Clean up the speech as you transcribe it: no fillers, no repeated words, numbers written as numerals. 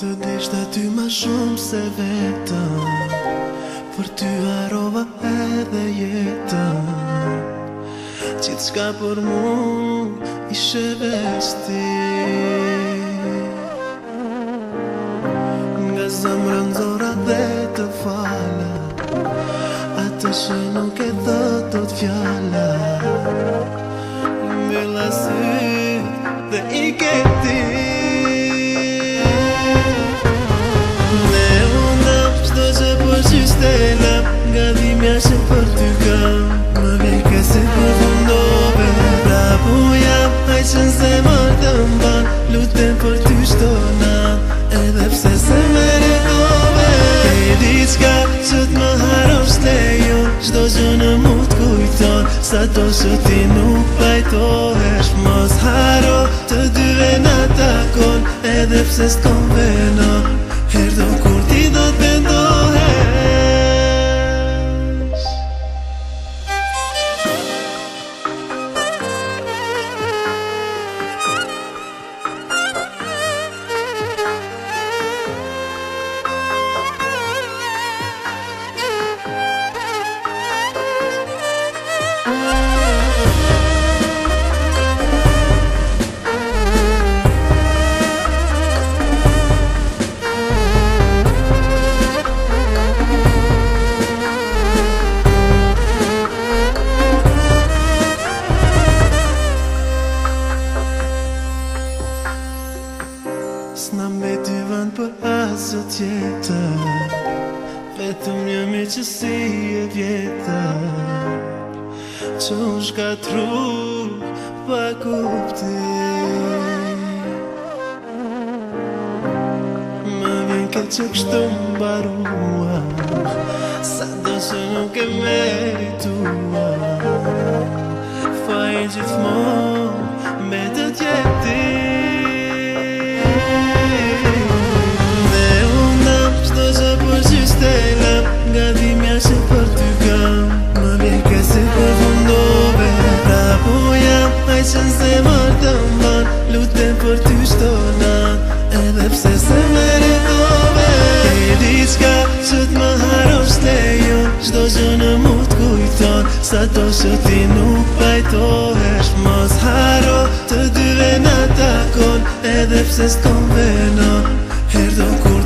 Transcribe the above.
Të dishtë aty ma shumë se vetëm, për ty harova edhe jetën. Qitë shka për mu ishe vesti, nga zemra nxora dhe të fala, atë që nuk e thot fjala. Mbylla syt dhe i ke ti, nga dhimja që për ty kam, më vjen kësi përfundove. Bravo jam, haj që në zemër të mban, lutem për ty shtona, edhe pse se meritove. E diçka që t'më harosh lejo, çdo gjë në mu t'kujton, sa to që ti nuk pajtohesh. Mos haro, të dyve na takon, edhe pse s'kon veno, herdo kur ti do t'vendohesh. S'na mbeti vend për asë tjetër, vetëm një miqësi e vjetër, që u shkatru pa kuptim. Më vjen keq që kështu mbarua, sa do që nuk e meritua. Faj gjithmonë me të tjetin, nga dhimja që për ty kam, më vjen kësi përfundove. Bravo jam, haj që në zemër të mban, lutem për ty shtona, edhe pse se meritove. E diçka që t'më harosh lejo, çdo gjë në mu t'kujton, sa to që ti nuk pajtohesh. Mos haro, të dyve na takon, edhe pse s'kon veno, herdo kur